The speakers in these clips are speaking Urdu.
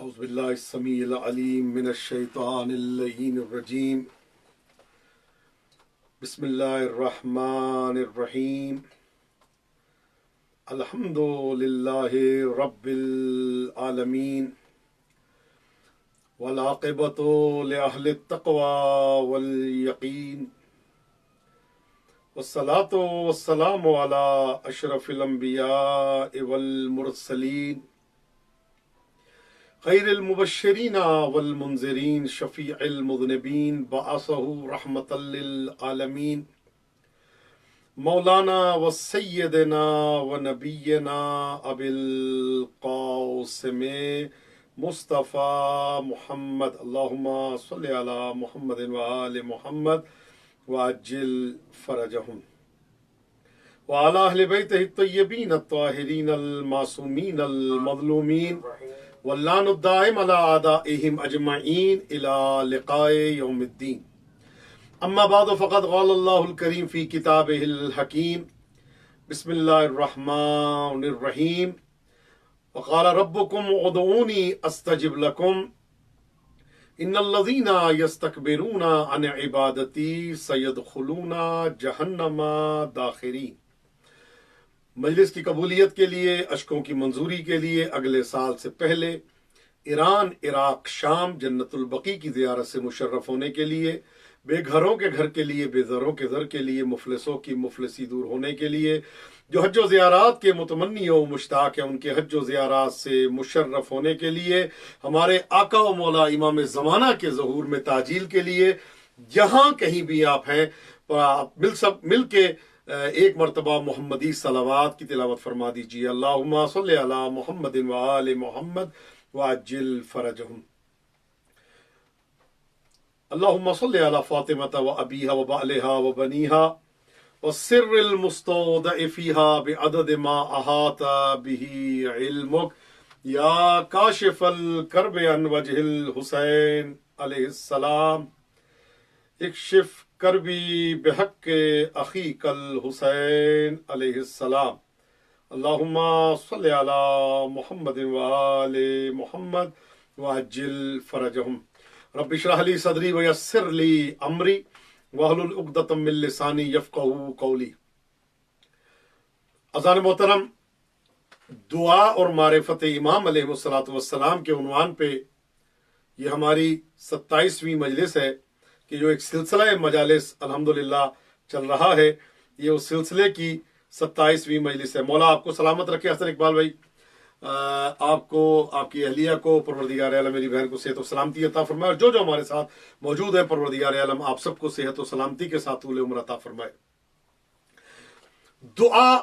أعوذ بالله السميع العليم من الشيطان اللعين الرجيم. بسم الله الرحمن الرحيم. الحمد لله رب العالمين والعاقبة لأهل التقوى واليقين والصلاة والسلام على أشرف الأنبياء والمرسلين خير المبشرين والمنذرين شفيع المذنبين بعثه رحمة للعالمين مولانا وسيدنا ونبينا أبي القاسم مصطفى محمد اللهم صل على محمد وآل محمد وعجل فرجهم وعلى أهل بيته الطيبين الطاهرين المعصومين المظلومين واللعن الدائم على أعدائهم أجمعين إلى لقاء يوم الدين. أما بعد فقد قال الله الكريم في كتابه الحكيم بسم الله الرحمن الرحيم وقال ربكم ادعوني أستجب لكم إن الذين يستكبرون عن عبادتي سيدخلون جہنم داخرین. مجلس کی قبولیت کے لیے، اشکوں کی منظوری کے لیے اگلے سال سے پہلے ایران، عراق، شام جنت البقیع کی زیارت سے مشرف ہونے کے لیے، بے گھروں کے گھر کے لیے، بے زروں کے زر کے لیے، مفلسوں کی مفلسی دور ہونے کے لیے، جو حج و زیارات کے متمنی و مشتاق ہیں ان کے حج و زیارات سے مشرف ہونے کے لیے، ہمارے آقا و مولا امام زمانہ کے ظہور میں تعجیل کے لیے، جہاں کہیں بھی آپ ہیں مل کے ایک مرتبہ محمدی صلوات کی تلاوت فرما دیجیے. اللہم صلی علی محمد وآل محمد وعجل فرجہم. اللہم صلی علی فاطمة وابیہا وبعلہا وبنیہا والسر المستودع فیہا بعدد ما احاط بہ علمک یا کاشف الکرب عن وجہ الحسین علیہ السلام اکشف کربی بحق اخیک الحسین علیہ السلام. اللہم صلی علی محمد وآل محمد وعجل فرجہم. رب اشرح لی صدری ویسر لی امری واحلل عقدۃ من لسانی یفقہوا قولی. اذان محترم، دعا اور معرفت امام علیہ السلام کے عنوان پہ یہ ہماری 27ویں مجلس ہے کہ جو ایک سلسلہ مجالس الحمدللہ چل رہا ہے. یہ اس سلسلے کی 27ویں مجلس ہے. مولا آپ کو سلامت رکھے. حسن اقبال بھائی، آپ کو، آپ کی اہلیہ کو پروردگار عالم، میری بہن کو صحت و سلامتی عطا فرمائے، اور جو ہمارے ساتھ موجود ہیں پروردگار عالم آپ سب کو صحت و سلامتی کے ساتھ طول عمر عطا فرمائے. دعا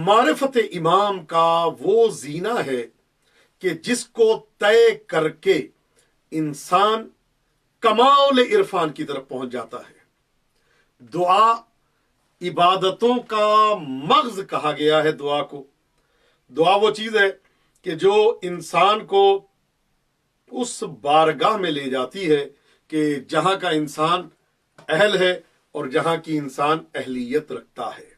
معرفت امام کا وہ زینہ ہے کہ جس کو طے کر کے انسان کمال عرفان کی طرف پہنچ جاتا ہے. دعا عبادتوں کا مغز کہا گیا ہے دعا کو. دعا وہ چیز ہے کہ جو انسان کو اس بارگاہ میں لے جاتی ہے کہ جہاں کا انسان اہل ہے اور جہاں کی انسان اہلیت رکھتا ہے.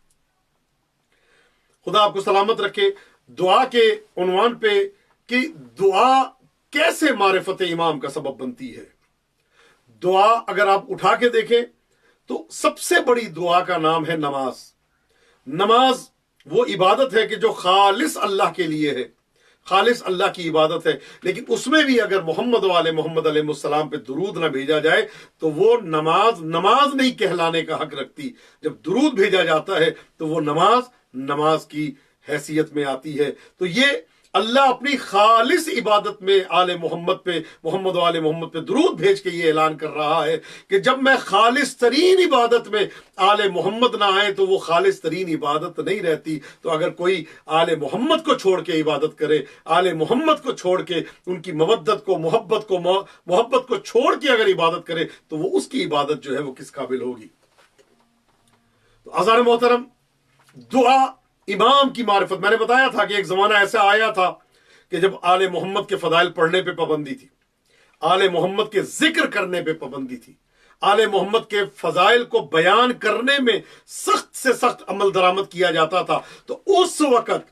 خدا آپ کو سلامت رکھے. دعا کے عنوان پہ کہ دعا کیسے معرفت امام کا سبب بنتی ہے. دعا اگر آپ اٹھا کے دیکھیں تو سب سے بڑی دعا کا نام ہے نماز. نماز وہ عبادت ہے کہ جو خالص اللہ کے لیے ہے، خالص اللہ کی عبادت ہے. لیکن اس میں بھی اگر محمد و آل محمد علیہ السلام پہ درود نہ بھیجا جائے تو وہ نماز نہیں کہلانے کا حق رکھتی. جب درود بھیجا جاتا ہے تو وہ نماز کی حیثیت میں آتی ہے. تو یہ اللہ اپنی خالص عبادت میں آل محمد پہ، محمد و آل محمد پہ درود بھیج کے یہ اعلان کر رہا ہے کہ جب میں خالص ترین عبادت میں آل محمد نہ آئے تو وہ خالص ترین عبادت نہیں رہتی. تو اگر کوئی آل محمد کو چھوڑ کے عبادت کرے، آل محمد کو چھوڑ کے ان کی محبت کو چھوڑ کے اگر عبادت کرے تو وہ اس کی عبادت جو ہے وہ کس قابل ہوگی. تو عزیزان محترم، دعا امام کی معرفت، میں نے بتایا تھا کہ ایک زمانہ ایسا آیا تھا کہ جب آل محمد کے فضائل پڑھنے پہ پابندی تھی، آل محمد کے ذکر کرنے پہ پابندی تھی، آل محمد کے فضائل کو بیان کرنے میں سخت سے سخت عمل درآمد کیا جاتا تھا. تو اس وقت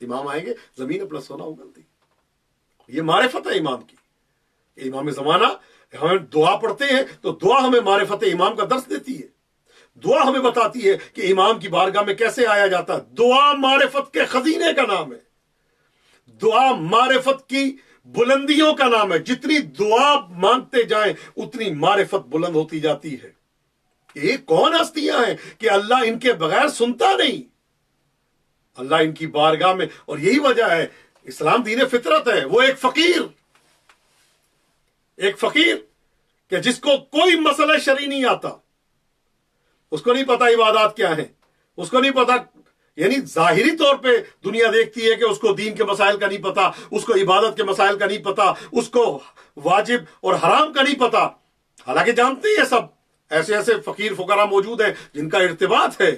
امام آئیں گے زمین اپنا سونا اگل دی. یہ معرفت ہے امام کی. امام زمانہ ہمیں دعا پڑھتے ہیں تو دعا ہمیں معرفت امام کا درس دیتی ہے. دعا ہمیں بتاتی ہے کہ امام کی بارگاہ میں کیسے آیا جاتا ہے. دعا معرفت کے خزینے کا نام ہے. دعا معرفت کی بلندیوں کا نام ہے. جتنی دعا مانگتے جائیں اتنی معرفت بلند ہوتی جاتی ہے. یہ کون ہستیاں ہیں کہ اللہ ان کے بغیر سنتا نہیں. اللہ ان کی بارگاہ میں, اور یہی وجہ ہے اسلام دین فطرت ہے. وہ ایک فقیر کہ جس کو کوئی مسئلہ شرعی نہیں آتا, اس کو نہیں پتا عبادات کیا ہیں, اس کو نہیں پتا, یعنی ظاہری طور پہ دنیا دیکھتی ہے کہ اس کو دین کے مسائل کا نہیں پتا, اس کو عبادت کے مسائل کا نہیں پتا, اس کو واجب اور حرام کا نہیں پتا. حالانکہ جانتے ہیں سب, ایسے ایسے فقیر فقراء موجود ہیں جن کا ارتباط ہے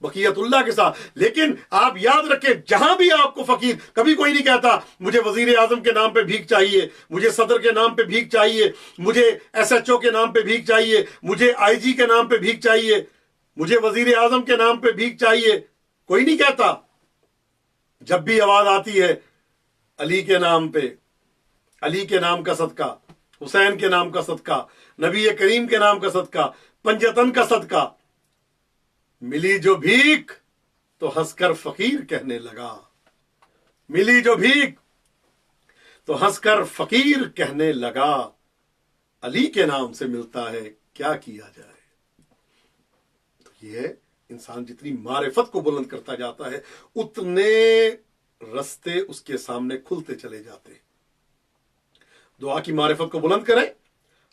بقیت اللہ کے ساتھ. لیکن آپ یاد رکھیں, جہاں بھی آپ کو فقیر, کبھی کوئی نہیں کہتا مجھے وزیر اعظم کے نام پہ بھیک چاہیے, مجھے صدر کے نام پہ بھیک چاہیے, مجھے ایس ایچ او کے نام پہ بھیک چاہیے, مجھے آئی جی کے نام پہ بھیک چاہیے, مجھے وزیر اعظم کے نام پہ بھیک چاہیے. کوئی نہیں کہتا. جب بھی آواز آتی ہے علی کے نام پہ, علی کے نام کا صدقہ, حسین کے نام کا صدقہ, نبی کریم کے نام کا صدقہ, پنجتن کا صدقہ, ملی جو بھیک تو ہنس کر فقیر کہنے لگا. ملی جو بھیک تو ہنس کر فقیر کہنے لگا. علی کے نام سے ملتا ہے کیا کیا جائے. تو یہ انسان جتنی معرفت کو بلند کرتا جاتا ہے اتنے رستے اس کے سامنے کھلتے چلے جاتے ہیں. دعا کی معرفت کو بلند کریں,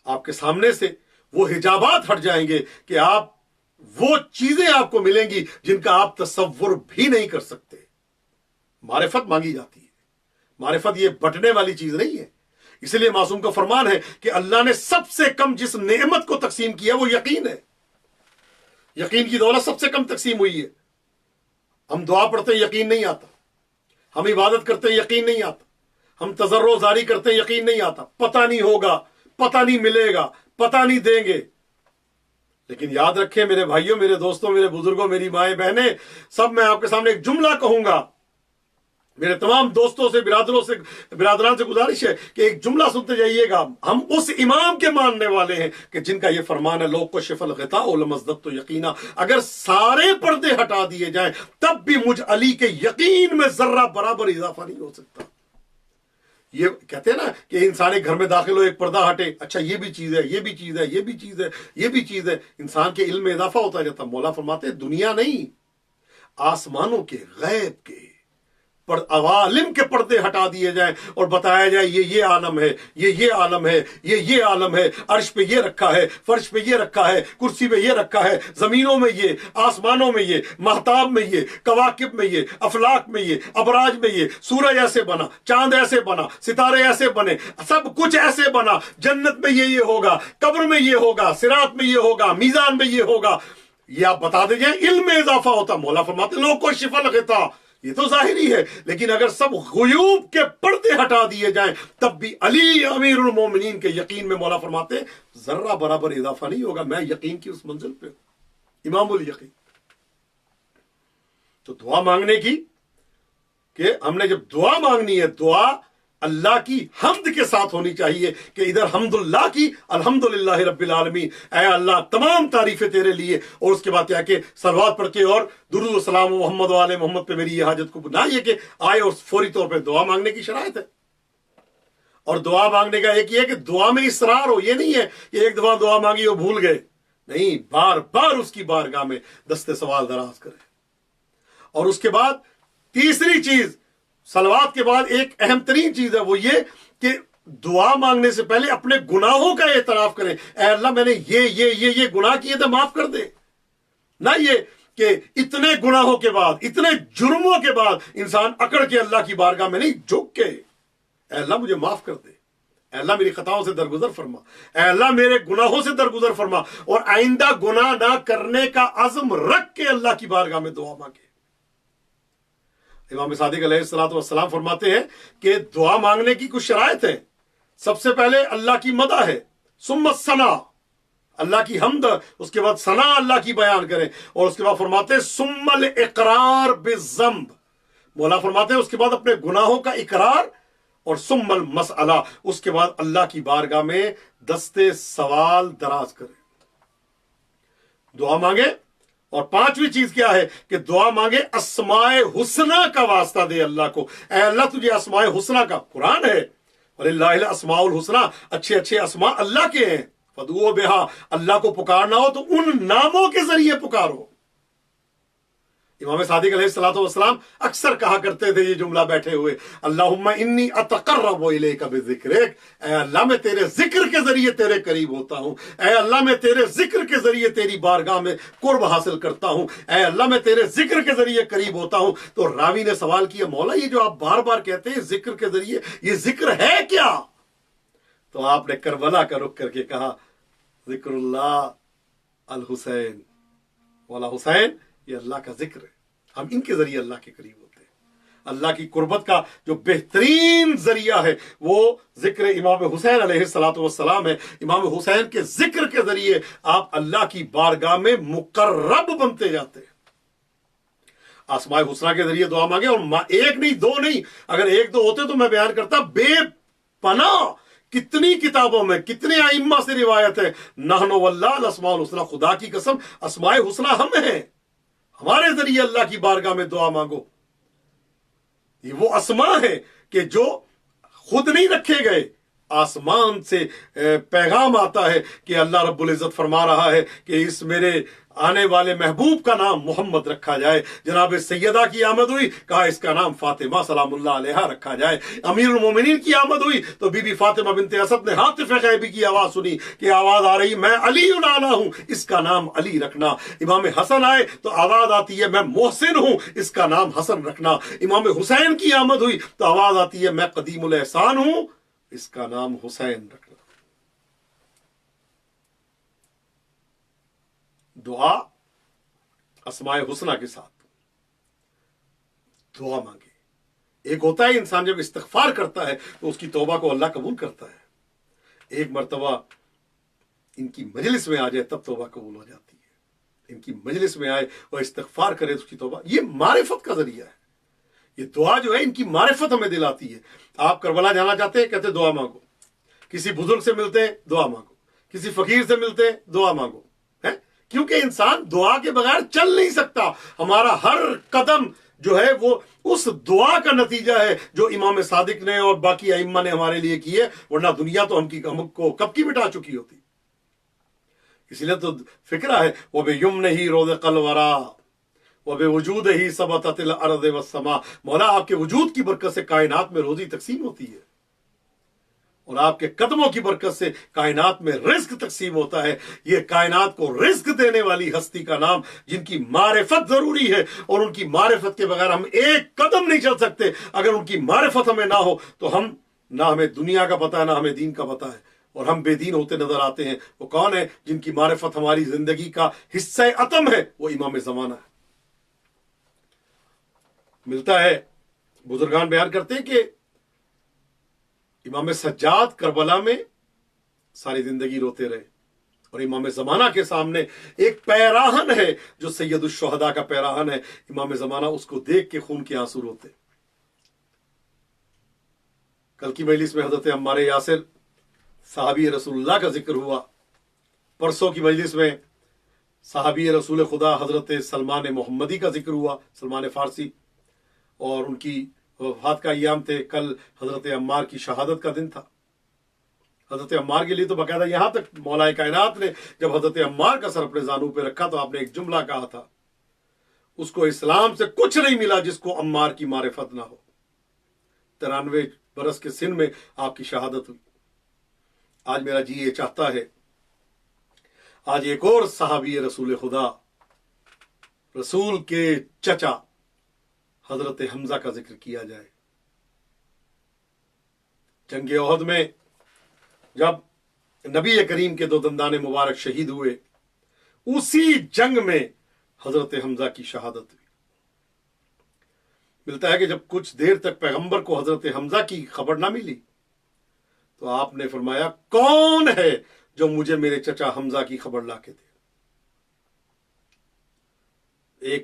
آپ کے سامنے سے وہ حجابات ہٹ جائیں گے کہ آپ, وہ چیزیں آپ کو ملیں گی جن کا آپ تصور بھی نہیں کر سکتے. معرفت مانگی جاتی ہے. معرفت یہ بٹنے والی چیز نہیں ہے. اس لیے معصوم کا فرمان ہے کہ اللہ نے سب سے کم جس نعمت کو تقسیم کیا وہ یقین ہے. یقین کی دولت سب سے کم تقسیم ہوئی ہے. ہم دعا پڑھتے ہیں یقین نہیں آتا, ہم عبادت کرتے ہیں یقین نہیں آتا, ہم تضرع زاری کرتے ہیں یقین نہیں آتا, پتہ نہیں ہوگا, پتہ نہیں ملے گا, پتہ نہیں دیں گے. لیکن یاد رکھیں میرے بھائیوں, میرے دوستوں, میرے بزرگوں, میری مائیں بہنیں, سب میں آپ کے سامنے ایک جملہ کہوں گا. میرے تمام دوستوں سے, برادروں سے, برادران سے گزارش ہے کہ ایک جملہ سنتے جائیے گا. ہم اس امام کے ماننے والے ہیں کہ جن کا یہ فرمان ہے لو کشف الغطاء لمزددت یقینا. اگر سارے پردے ہٹا دیے جائیں تب بھی مجھ علی کے یقین میں ذرہ برابر اضافہ نہیں ہو سکتا. یہ کہتے ہیں نا کہ انسان ایک گھر میں داخل ہو, ایک پردہ ہٹے, اچھا یہ بھی چیز ہے, یہ بھی چیز ہے, یہ بھی چیز ہے, یہ بھی چیز ہے, انسان کے علم میں اضافہ ہوتا جاتا. مولا فرماتے ہیں دنیا نہیں, آسمانوں کے, غیب کے عوالم کے پردے ہٹا دیے جائیں اور بتایا جائے یہ عالم ہے, یہ عالم ہے, یہ عالم ہے, عرش پہ یہ رکھا ہے, فرش پہ یہ رکھا ہے, کرسی پہ یہ رکھا ہے, زمینوں میں یہ, آسمانوں میں یہ, مہتاب میں یہ, کواکب میں یہ, افلاک میں یہ, ابراج میں یہ, سورج ایسے بنا, چاند ایسے بنا, ستارے ایسے بنے, سب کچھ ایسے بنا, جنت میں یہ ہوگا, قبر میں یہ ہوگا, صراط میں یہ ہوگا, میزان میں یہ ہوگا. یہ آپ بتا دیجئے علم میں اضافہ ہوتا. مولا فرماتے لو کو شفا الغطاء, یہ تو ظاہری ہے, لیکن اگر سب غیوب کے پردے ہٹا دیے جائیں تب بھی علی امیر المومنین کے یقین میں مولا فرماتے ذرہ برابر اضافہ نہیں ہوگا. میں یقین کی اس منزل پہ ہوں, امام الیقین. تو دعا مانگنے کی کہ ہم نے جب دعا مانگنی ہے, دعا اللہ کی حمد کے ساتھ ہونی چاہیے کہ ادھر حمد اللہ کی, الحمدللہ رب العالمین, اے اللہ تمام تعریفیں تیرے لیے, اور اس کے بعد کیا کہ صلوات پڑھ کے اور درود و سلام محمد و آل محمد پہ میری یہ حاجت کو بنا. یہ کہ آئے اور فوری طور پہ دعا مانگنے کی شرائط ہے. اور دعا مانگنے کا ایک یہ ہے کہ دعا میں اصرار ہو. یہ نہیں ہے کہ ایک دفعہ دعا مانگی اور بھول گئے, نہیں, بار بار اس کی بارگاہ میں دستے سوال دراز کریں. اور اس کے بعد تیسری چیز, صلوات کے بعد ایک اہم ترین چیز ہے, وہ یہ کہ دعا مانگنے سے پہلے اپنے گناہوں کا اعتراف کریں. اے اللہ میں نے یہ گناہ کیے تھے, معاف کر دے. نہ یہ کہ اتنے گناہوں کے بعد, اتنے جرموں کے بعد انسان اکڑ کے اللہ کی بارگاہ میں نہیں, جھک کے اے اللہ مجھے معاف کر دے, اے اللہ میری خطاؤں سے درگزر فرما, اے اللہ میرے گناہوں سے درگزر فرما, اور آئندہ گناہ نہ کرنے کا عزم رکھ کے اللہ کی بارگاہ میں دعا مانگے. امام صادق علیہ الصلوۃ والسلام فرماتے ہیں کہ دعا مانگنے کی کچھ شرائط ہیں. سب سے پہلے اللہ کی مدح ہے, ثم الثناء, اللہ کی حمد, اس کے بعد ثنا اللہ کی بیان کریں, اور اس کے بعد فرماتے ہیں ثم الاقرار بالذنب, مولا فرماتے ہیں اس کے بعد اپنے گناہوں کا اقرار اور ثم المسئلہ، اس کے بعد اللہ کی بارگاہ میں دستے سوال دراز کرے، دعا مانگے۔ اور پانچویں چیز کیا ہے کہ دعا مانگے اسماء حسنہ کا واسطہ دے اللہ کو، اے اللہ تجھے اسماء حسنہ کا، قرآن ہے وَلِلَّهِ الْأَسْمَاءُ الْحُسْنَى، اچھے اچھے اسماء اللہ کے ہیں، فَادْعُوهُ بِهَا، اللہ کو پکارنا ہو تو ان ناموں کے ذریعے پکارو۔ امام صادق علیہ الصلوۃ والسلام اکثر کہا کرتے تھے یہ جملہ بیٹھے ہوئے، اللہم انی اتقرب الیک بذکرک، اے اللہ میں تیرے ذکر کے ذریعے تیرے قریب ہوتا ہوں، اے اللہ میں تیرے ذکر کے ذریعے تیری بارگاہ میں قرب حاصل کرتا ہوں، اے اللہ میں تیرے ذکر کے ذریعے قریب ہوتا ہوں۔ تو راوی نے سوال کیا، مولا یہ جو آپ بار بار کہتے ہیں ذکر کے ذریعے، یہ ذکر ہے کیا؟ تو آپ نے کربلا کا رخ کر کے کہا، ذکر اللہ الحسین، مولا حسین یہ اللہ کا ذکر ہے، ہم ان کے ذریعے اللہ کے قریب ہوتے ہیں۔ اللہ کی قربت کا جو بہترین ذریعہ ہے وہ ذکر امام حسین علیہ الصلوۃ والسلام ہے۔ امام حسین کے ذکر کے ذریعے آپ اللہ کی بارگاہ میں مقرب بنتے جاتے ہیں۔ اسماء حسنہ کے ذریعے دعا مانگے، اور ایک نہیں دو نہیں، اگر ایک دو ہوتے تو میں بیان کرتا، بے پناہ کتنی کتابوں میں کتنے ائمہ سے روایت ہے، نحن واللہ الاسماء الحسنى، خدا کی قسم اسماء حسنہ ہم ہیں، ہمارے ذریعے اللہ کی بارگاہ میں دعا مانگو۔ یہ وہ اسماء ہے کہ جو خود نہیں رکھے گئے، آسمان سے پیغام آتا ہے کہ اللہ رب العزت فرما رہا ہے کہ اس میرے آنے والے محبوب کا نام محمد رکھا جائے۔ جناب سیدہ کی آمد ہوئی، کہا اس کا نام فاطمہ سلام اللہ علیہا رکھا جائے۔ امیر المومنین کی آمد ہوئی تو بی بی فاطمہ بنت اسد نے ہاتف غیبی کی آواز سنی کہ آواز آ رہی، میں علی اعلیٰ ہوں، اس کا نام علی رکھنا۔ امام حسن آئے تو آواز آتی ہے، میں محسن ہوں، اس کا نام حسن رکھنا۔ امام حسین کی آمد ہوئی تو آواز آتی ہے، میں قدیم الاحسان ہوں، اس کا نام حسین رکھنا۔ دعا اسماء حسنہ کے ساتھ دعا مانگے۔ ایک ہوتا ہے انسان جب استغفار کرتا ہے تو اس کی توبہ کو اللہ قبول کرتا ہے، ایک مرتبہ ان کی مجلس میں آ جائے تب توبہ قبول ہو جاتی ہے۔ ان کی مجلس میں آئے اور استغفار کرے تو اس کی توبہ، یہ معرفت کا ذریعہ ہے۔ یہ دعا جو ہے ان کی معرفت ہمیں دلاتی ہے۔ آپ کربلا جانا چاہتے ہیں، کہتے دعا مانگو، کسی بزرگ سے ملتے ہیں دعا مانگو، کسی فقیر سے ملتے ہیں دعا مانگو، کیونکہ انسان دعا کے بغیر چل نہیں سکتا۔ ہمارا ہر قدم جو ہے وہ اس دعا کا نتیجہ ہے جو امام صادق نے اور باقی ائمہ نے ہمارے لیے کی ہے، ورنہ دنیا تو ہم کو کب کی مٹا چکی ہوتی۔ اسی لیے تو فکرہ ہے، وَبِيُمْنِهِ رُزِقَ الْوَرَىٰ وَبِوُجُودِهِ ثَبَتَتِ الْأَرْضُ وَالسَّمَاءُ، مولا آپ کے وجود کی برکت سے کائنات میں روزی تقسیم ہوتی ہے، اور آپ کے قدموں کی برکت سے کائنات میں رزق تقسیم ہوتا ہے۔ یہ کائنات کو رزق دینے والی ہستی کا نام، جن کی معرفت ضروری ہے، اور ان کی معرفت کے بغیر ہم ایک قدم نہیں چل سکتے۔ اگر ان کی معرفت ہمیں نہ ہو تو ہم نہ ہمیں دنیا کا پتہ ہے نہ ہمیں دین کا پتہ ہے، اور ہم بے دین ہوتے نظر آتے ہیں۔ وہ کون ہے؟ جن کی معرفت ہماری زندگی کا حصہ اتم ہے، وہ امام زمانہ ہے۔ ملتا ہے، بزرگان بیان کرتے ہیں کہ امام سجاد کربلا میں ساری زندگی روتے رہے، اور امام زمانہ کے سامنے ایک پیراہن ہے جو سید الشہداء کا پیراہن ہے، امام زمانہ اس کو دیکھ کے خون کے آنسو روتے۔ کل کی مجلس میں حضرت عمار یاسر صحابی رسول اللہ کا ذکر ہوا، پرسوں کی مجلس میں صحابی رسول خدا حضرت سلمان محمدی کا ذکر ہوا، سلمان فارسی، اور ان کی وفات کا ایام تھے۔ کل حضرت عمار کی شہادت کا دن تھا۔ حضرت عمار کے لیے تو باقاعدہ یہاں تک مولا کائنات نے جب حضرت عمار کا سر اپنے زانو پہ رکھا تو آپ نے ایک جملہ کہا تھا، اس کو اسلام سے کچھ نہیں ملا جس کو عمار کی معرفت نہ ہو۔ 93 برس کے سن میں آپ کی شہادت ہوئی۔ آج میرا جی یہ چاہتا ہے آج ایک اور صحابی رسول خدا، رسول کے چچا حضرت حمزہ کا ذکر کیا جائے۔ جنگ احد میں جب نبی کریم کے 2 دندان مبارک شہید ہوئے، اسی جنگ میں حضرت حمزہ کی شہادت ہوئی۔ ملتا ہے کہ جب کچھ دیر تک پیغمبر کو حضرت حمزہ کی خبر نہ ملی تو آپ نے فرمایا، کون ہے جو مجھے میرے چچا حمزہ کی خبر لا کے دے؟ ایک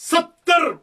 70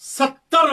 70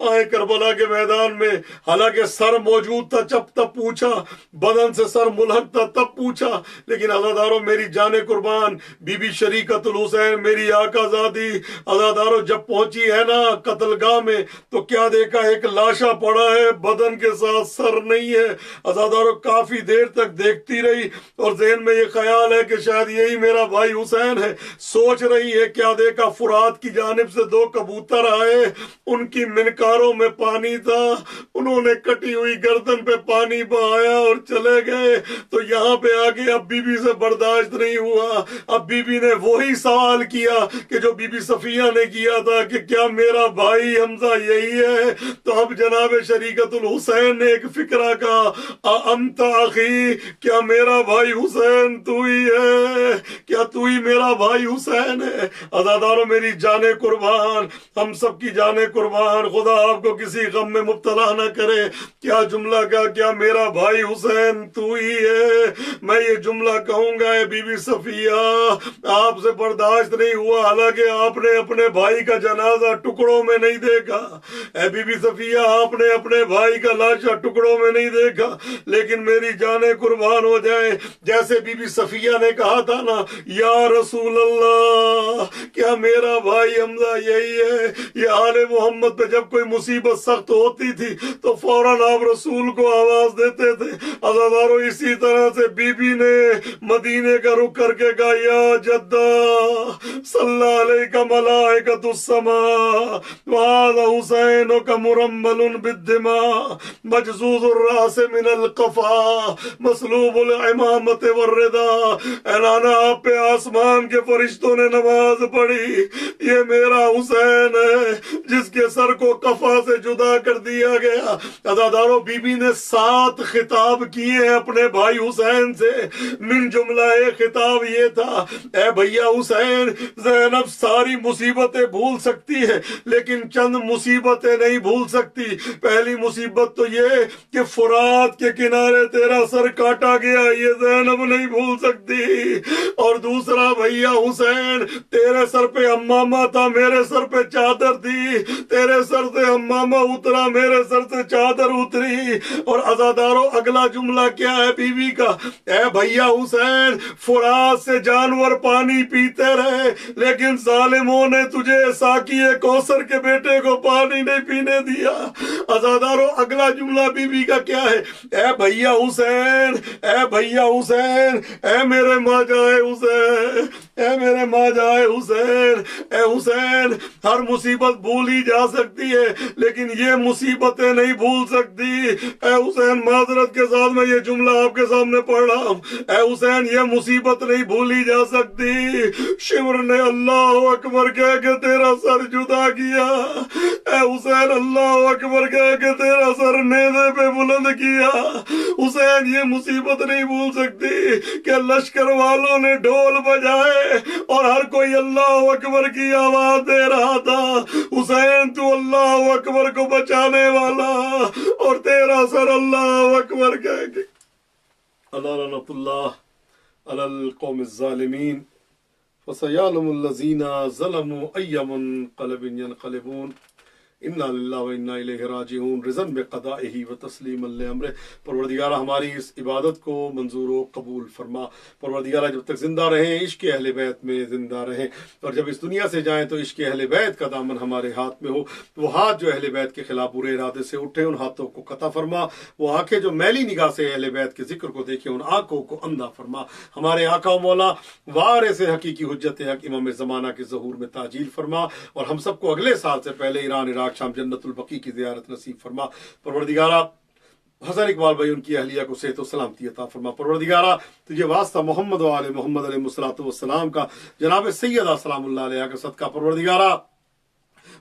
آئے کربلا کے میدان میں، حالانکہ سر موجود تھا جب تب پوچھا، بدن سے سر ملحق تھا تب پوچھا، لیکن عزادارو میری جان قربان بی بی شریکت الحسین میری آقا زادی عزادارو جب پہنچی ہے نا قتل گاہ میں تو کیا دیکھا، ایک لاشا پڑا ہے، بدن کے ساتھ سر نہیں ہے۔ عزادارو کافی دیر تک دیکھتی رہی اور ذہن میں یہ خیال ہے کہ شاید یہی میرا بھائی حسین ہے، سوچ رہی ہے، کیا دیکھا فرات کی جانب سے 2 کبوتر آئے، ان کی منکاروں میں پانی تھا، انہوں نے کٹی ہوئی گردن پہ پانی بہایا اور چلے گئے۔ تو یہاں پہ آگے اب بی بی سے برداشت نہیں ہوا، اب بی بی نے وہی سوال کیا کہ جو بی بی صفیہ نے کیا تھا کہ کیا میرا بھائی حمزہ یہی ہے؟ تو اب جناب شریکت الحسین نے ایک فکرہ کہا، انت اخی، کیا میرا بھائی حسین تو ہی ہے؟ کیا تو ہی میرا بھائی حسین ہے؟ عزادارو میری جان قربان، ہم سب کی جان قربان، خدا آپ کو کسی غم میں مبتلا نہ کرے۔ کیا جملہ کا، کیا میرا بھائی حسین تو ہی ہے؟ میں یہ جملہ کہوں گا، اے بی بی صفیہ آپ سے برداشت نہیں ہوا، حالانکہ آپ نے اپنے بھائی کا جنازہ ٹکڑوں میں نہیں دیکھا، اے بی بی صفیہ آپ نے اپنے بھائی کا لاشا ٹکڑوں میں نہیں دیکھا، لیکن میری جانیں قربان ہو جائیں، جیسے بی بی صفیہ نے کہا تھا نا، یا رسول اللہ کیا میرا بھائی حمزہ یہی ہے؟ یہ آل محمد پہ جب کوئی مصیبت سخت ہوتی تھی تو فوراً آپ رسول کو آواز دیتے تھے۔ عزادارو اسی طرح سے بی بی نے مدینے کا رخ کر کے کہا، یا جدہ صلی علیک ملائکۃ السماء وہذا حسینک مرمل بالدماء مجزوز الراس من القفا مسلوب العمامت والردا۔ اے نانا آپ پہ آسمان کے فرشتوں نے نماز پڑھی، یہ میرا حسین ہے جس کے سر کو قفا سے جدا کر دیا گیا۔ عزادارو بی بی نے 7 خطاب کیے ہیں اپنے بھائی حسین سے، من جملہ ایک خطاب یہ تھا، اے بھیا حسین زینب ساری مصیبتیں بھول سکتی ہے لیکن چند مصیبتیں نہیں بھول سکتی۔ پہلی مصیبت تو یہ کہ فرات کے کنارے تیرا سر کاٹا گیا، یہ زینب نہیں بھول سکتی، اور دوسرا بھیا حسین تیرے سر پہ امامہ تھا، میرے سر پہ چادر تھی، تیرے سر سے امامہ اترا، میرے سر سے چادر اتری۔ اور عزادارو اگلا جملہ کیا ہے بیوی کا، اے بھیا حسین فرات سے جانور پانی پیتے رہے لیکن ظالموں نے تجھے ساقی کوثر کے بیٹے کو پانی نہیں پینے دیا۔ عزادارو اگلا جملہ بیوی کا کیا ہے، اے بھیا حسین، اے بھیا حسین، اے میرے ماں جائے حسین، اے میرے ماں جائے حسین، اے حسین ہر مصیبت بھولی جا سکتی ہے لیکن یہ مصیبتیں نہیں بھول سکتی۔ اے حسین معذرت کے ساتھ میں یہ جملہ آپ کے سامنے پڑھ رہا ہوں، اے حسین یہ مصیبت نہیں بھولی جا سکتی۔ شمر نے اللہ اکبر کہہ کے تیرا سر جدا کیا، اے حسین اللہ اکبر کہہ کے تیرا سر نیزے پہ بلند کیا۔ حسین یہ مصیبت نہیں بھول سکتی کہ لشکر والوں نے ڈھول بجائے اور ہر کوئی اللہ اکبر کی آواز دے رہا تھا، حسین تو اللہ اکبر کو بچانے والا اور تیرا سر اللہ اکبر کہہ کے۔ لعنت اللہ علی القوم الظالمین فسیعلم الذین ظلموا ای منقلب ینقلبون انا للہ و انا الیہ راجعون رضا بقضائہ و تسلیما لامرہ۔ پروردگارہ ہماری اس عبادت کو منظور و قبول فرما۔ پروردگارہ جب تک زندہ رہیں عشق اہل بیت میں زندہ رہیں، اور جب اس دنیا سے جائیں تو عشق اہل بیت کا دامن ہمارے ہاتھ میں ہو۔ وہ ہاتھ جو اہل بیت کے خلاف برے ارادے سے اٹھے ان ہاتھوں کو قطع فرما، وہ آنکھیں جو میلی نگاہ سے اہل بیت کے ذکر کو دیکھیں ان آنکھوں کو اندھا فرما۔ ہمارے آقا و مولا وارث حقیقی حجت حق امام زمانہ کے ظہور میں تعجیل فرما، اور ہم سب کو اگلے سال سے پہلے ایران عراق شام جنت البقیع کی زیارت نصیب فرما۔ پروردگارہ حسن اقبال بھائی ان کی اہلیہ کو صحت و سلامتی عطا فرما۔ پروردگارہ تجھے واسطہ محمد و آل محمد علیہ الصلوۃ والسلام کا، جناب سیدہ سلام اللہ علیہ کا صدقہ پروردگارہ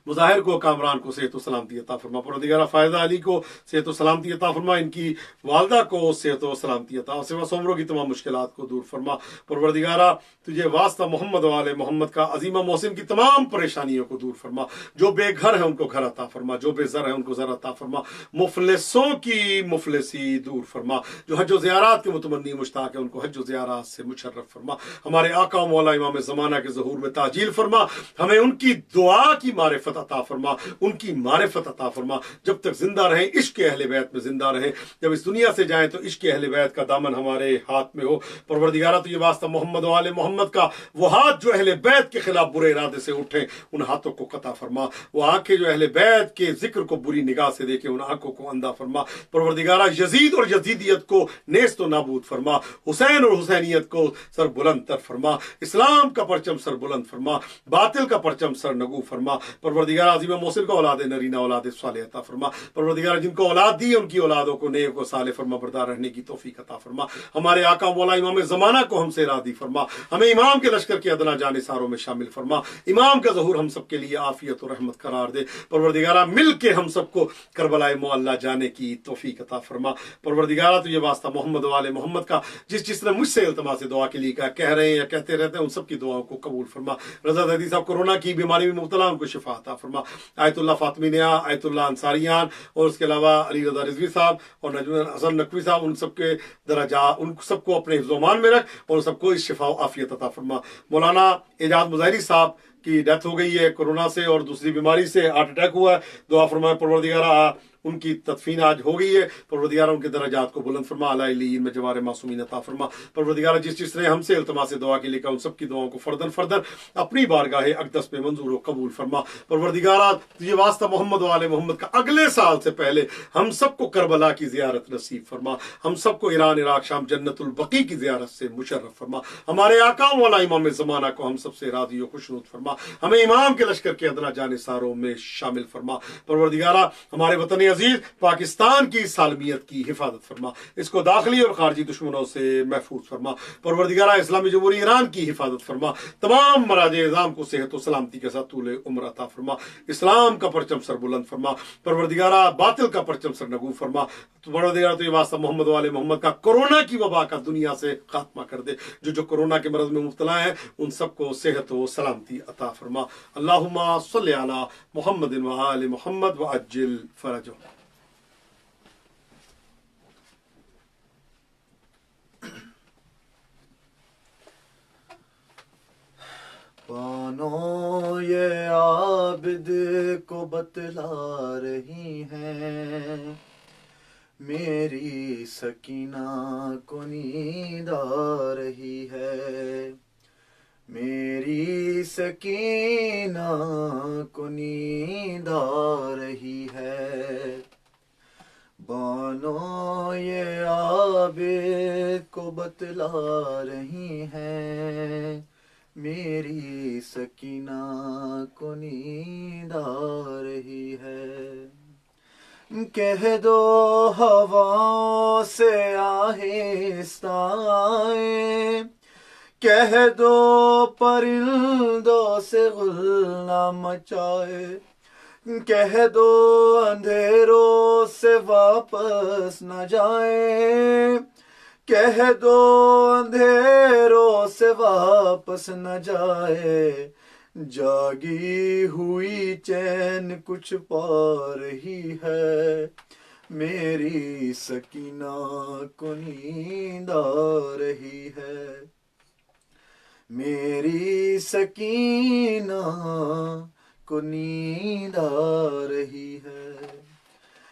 مظاہر کو کامران کو صحت و سلامتی عطا فرما۔ پروردگارہ فائزہ علی کو صحت و سلامتی عطا فرما، ان کی والدہ کو صحت و سلامتی عطا، سوا سومروں کی تمام مشکلات کو دور فرما۔ پروردگارہ تجھے واسطہ محمد و آل محمد کا عظیمہ محسن کی تمام پریشانیوں کو دور فرما۔ جو بے گھر ہیں ان کو گھر عطا فرما، جو بے زر ہیں ان کو زر عطا فرما، مفلسوں کی مفلسی دور فرما، جو حج و زیارات کے متمنی مشتاق ہیں ان کو حج و زیارات سے مشرف فرما۔ ہمارے آقا و مولا امام زمانہ کے ظہور میں تعجیل فرما، ہمیں ان کی دعا کی معرفت محبت عطا فرما، ان کی معرفت عطا فرما، جب تک زندہ رہیں عشق اہل بیت میں زندہ رہیں، جب اس دنیا سے جائیں تو عشق اہل بیت کا دامن ہمارے ہاتھ میں ہو۔ پروردگارہ تو یہ واسطہ محمد و آل محمد کا، وہ ہاتھ جو اہل بیت کے خلاف برے ارادے سے اٹھیں ان ہاتھوں کو قطع فرما، وہ آنکھیں جو اہل بیت کے ذکر کو بری نگاہ سے دیکھیں ان آنکھوں کو اندھا فرما۔ پروردگارہ یزید اور یزیدیت کو نیست و نابود فرما، حسین اور حسینیت کو سر بلند تر فرما، اسلام کا پرچم سر بلند فرما، باطل کا پرچم سر نگو فرما۔ پروردگار عظیم محسن کو اولاد نرینہ اولاد صالح عطا فرما۔ پروردگار جن کو اولاد دی ان کی اولادوں کو نیک و صالح فرما بردار رہنے کی توفیق عطا فرما۔ ہمارے آقا مولا امام زمانہ کو ہم سے راضی فرما، ہمیں امام کے لشکر کے ادنا جانثاروں میں شامل فرما، امام کا ظہور ہم سب کے لیے عافیت و رحمت قرار دے۔ پروردگارہ مل کے ہم سب کو کربلائے معلیٰ جانے کی توفیق عطا فرما۔ پروردگارہ تو یہ واسطہ محمد و آل محمد کا، جس نے مجھ سے التماس دعا کے لیے کہہ رہے ہیں یا کہتے رہتے ہیں، ان سب کی دعاؤں کو قبول فرما۔ رضا دہدی صاحب کورونا کی بیماری میں مبتلا، ان کو شفا عطا فرما۔ آیت اللہ فاطمی نیا، آیت اللہ انصاریان اور اس کے علاوہ علی رضا رضوی صاحب اور نجم حسن نقوی صاحب، ان سب کے درجات، ان سب کو اپنے حفظ و امان میں رکھ اور سب کو اس شفا و عافیت عطا فرما۔ مولانا اعجاز مظاہری صاحب کی ڈیتھ ہو گئی ہے کورونا سے اور دوسری بیماری سے، ہارٹ اٹیک ہوا ہے، دعا فرمائے پروردگارہ ان کی تدفین آج ہو گئی ہے، پروردگارہ ان کے درجات کو بلند فرما، اعلیٰ علیین میں جوار معصومین عطا فرما۔ پروردگارہ جس نے ہم سے التماس دعا کے لیے کہا ان سب کی دعاؤں کو فردن فردن اپنی بارگاہ اقدس میں منظور و قبول فرما۔ پروردگارہ یہ واسطہ محمد و آل محمد کا، اگلے سال سے پہلے ہم سب کو کربلا کی زیارت نصیب فرما، ہم سب کو ایران عراق شام جنت البقیع کی زیارت سے مشرف فرما۔ ہمارے آقا مولا امام زمانہ کو ہم سب سے راضی و خوشنود فرما، ہمیں امام کے لشکر کے ادنا جانثاروں میں شامل فرما۔ پروردگارہ ہمارے وطن عزیز پاکستان کی سالمیت کی حفاظت فرما، اس کو داخلی اور خارجی دشمنوں سے محفوظ فرما۔ پروردگارہ اسلامی جمہوریہ ایران کی حفاظت فرما، تمام مراجع نظام کو صحت و سلامتی کے ساتھ طول عمر عطا فرما، اسلام کا پرچم سر بلند فرما۔ پروردگارہ باطل کا پرچم سر نگو فرما۔ پروردگارہ تو یہ واسطہ محمد و آل محمد کا، کورونا کی وبا کا دنیا سے خاتمہ کر دے، جو کورونا کے مرض میں مبتلا ہیں ان سب کو صحت و سلامتی عطا فرما۔ اللہم صلی علی محمد و آل محمد وعجل فرجہ۔ بانو یہ عابد کو بتلا رہی ہیں، میری سکینہ کو نیند آ رہی ہے، میری سکینہ کو نیند آ رہی ہے۔ بانو یہ عابد کو بتلا رہی ہیں، میری سکینہ کو نیند آ رہی ہے۔ کہہ دو ہواؤں سے آہستہ آئے، کہہ دو پرندوں سے غل نہ مچائے، کہہ دو اندھیروں سے واپس نہ جائے، کہہ دو اندھیروں سے واپس نہ جائے، جاگی ہوئی چین کچھ پا رہی ہے، میری سکینہ کو نیند آ رہی ہے، میری سکینہ کو نیند آ رہی ہے۔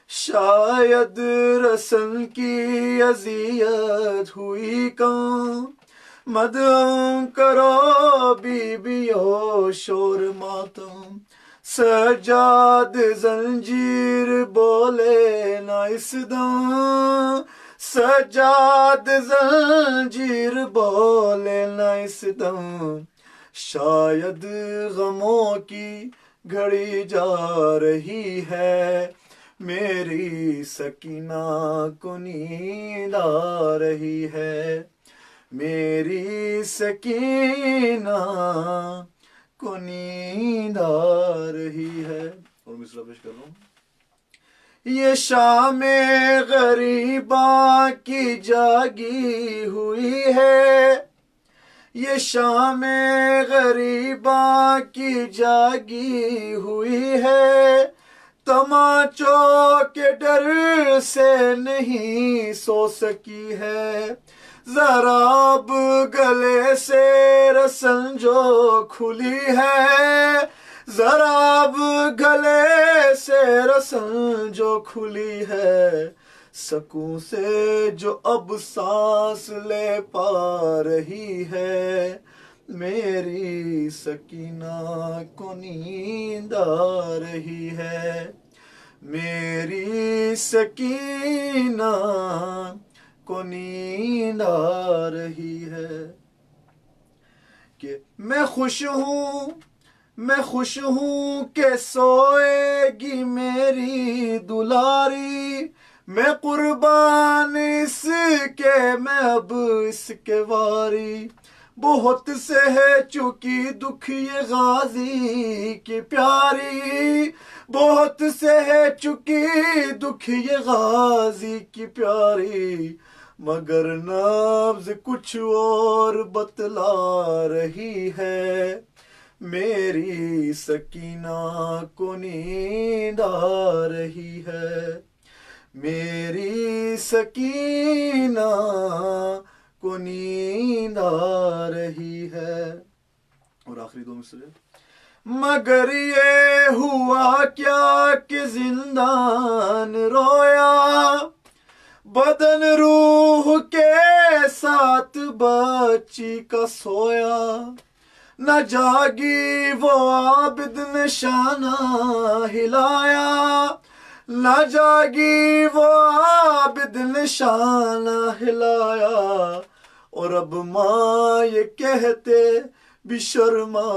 شاید رسن کی اذیت ہوئی کام، مدعو کرو بیبیو شور ماتم، سجاد زنجیر بولے نہ اس دم، سجاد زنجیر بولے نہ اس دم، شاید غموں کی گھڑی جا رہی ہے، میری سکینہ کو نیند آ رہی ہے، میری سکینہ کو نیند آ رہی ہے۔ اور مصرع پیش کر رہا ہوں۔ یہ شام غریباں کی جاگی ہوئی ہے، یہ شام غریباں کی جاگی ہوئی ہے، تماچوں کے ڈر سے نہیں سو سکی ہے، ذرا اب گلے سے رسن جو کھلی ہے، ذرا اب گلے سے رسن جو کھلی ہے، سکوں سے جو اب سانس لے پا رہی ہے، میری سکینہ کو نیند آ رہی ہے، میری سکینہ کو نیند آ رہی ہے، کہ میں خوش ہوں کہ سوئے گی میری دلاری، میں قربان اس کے میں اب اس کے واری، بہت سہ چکی دکھ یہ غازی کی پیاری، بہت سہ چکی دکھ یہ غازی کی پیاری، مگر نبض کچھ اور بتلا رہی ہے، میری سکینہ کو نیند آ رہی ہے، میری سکینہ کو نیند آ رہی ہے۔ اور آخری دو مصرے، مگر یہ ہوا کیا کہ زندان رویا، بدن روح کے ساتھ بچی کا سویا، نہ جاگی وہ عابد نے شانہ ہلایا، نہ جاگی وہ عابد نے شانہ ہلایا، اور اب ماں یہ کہتے بھی شرما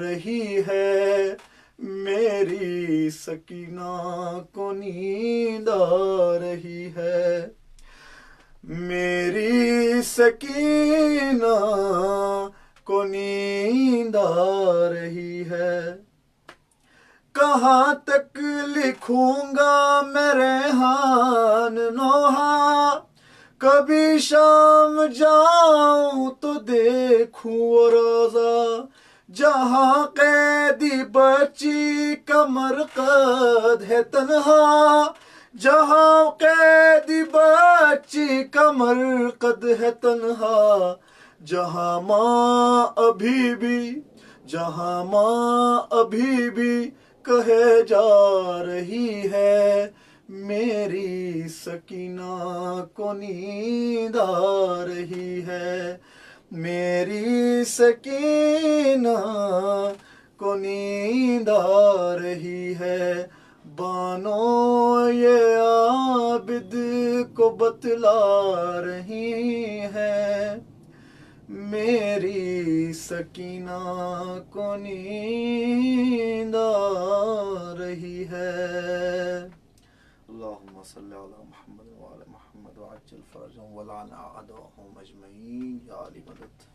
رہی ہے، میری سکینہ کو نیند آ رہی ہے، میری سکینہ کو نیند آ رہی ہے، کہاں تک لکھوں گا میں ریحان نوحہ، کبھی شام جاؤں تو دیکھوں وہ روضہ، جہاں قیدی بچی کا مرقد ہے تنہا، جہاں قیدی بچی کا مرقد ہے تنہا، جہاں ماں ابھی بھی کہے جا رہی ہے، میری سکینہ کو نیند آ رہی ہے، میری سکینہ کو نیند آ رہی ہے، بانو یہ عابد کو بتلا رہی ہے، میری سکینہ کو نیند آ رہی ہے۔ اللہم صلی علی محمد وعلی محمد وعجل فرجهم ولعن اعداءهم اجمعین، یا علی مدد۔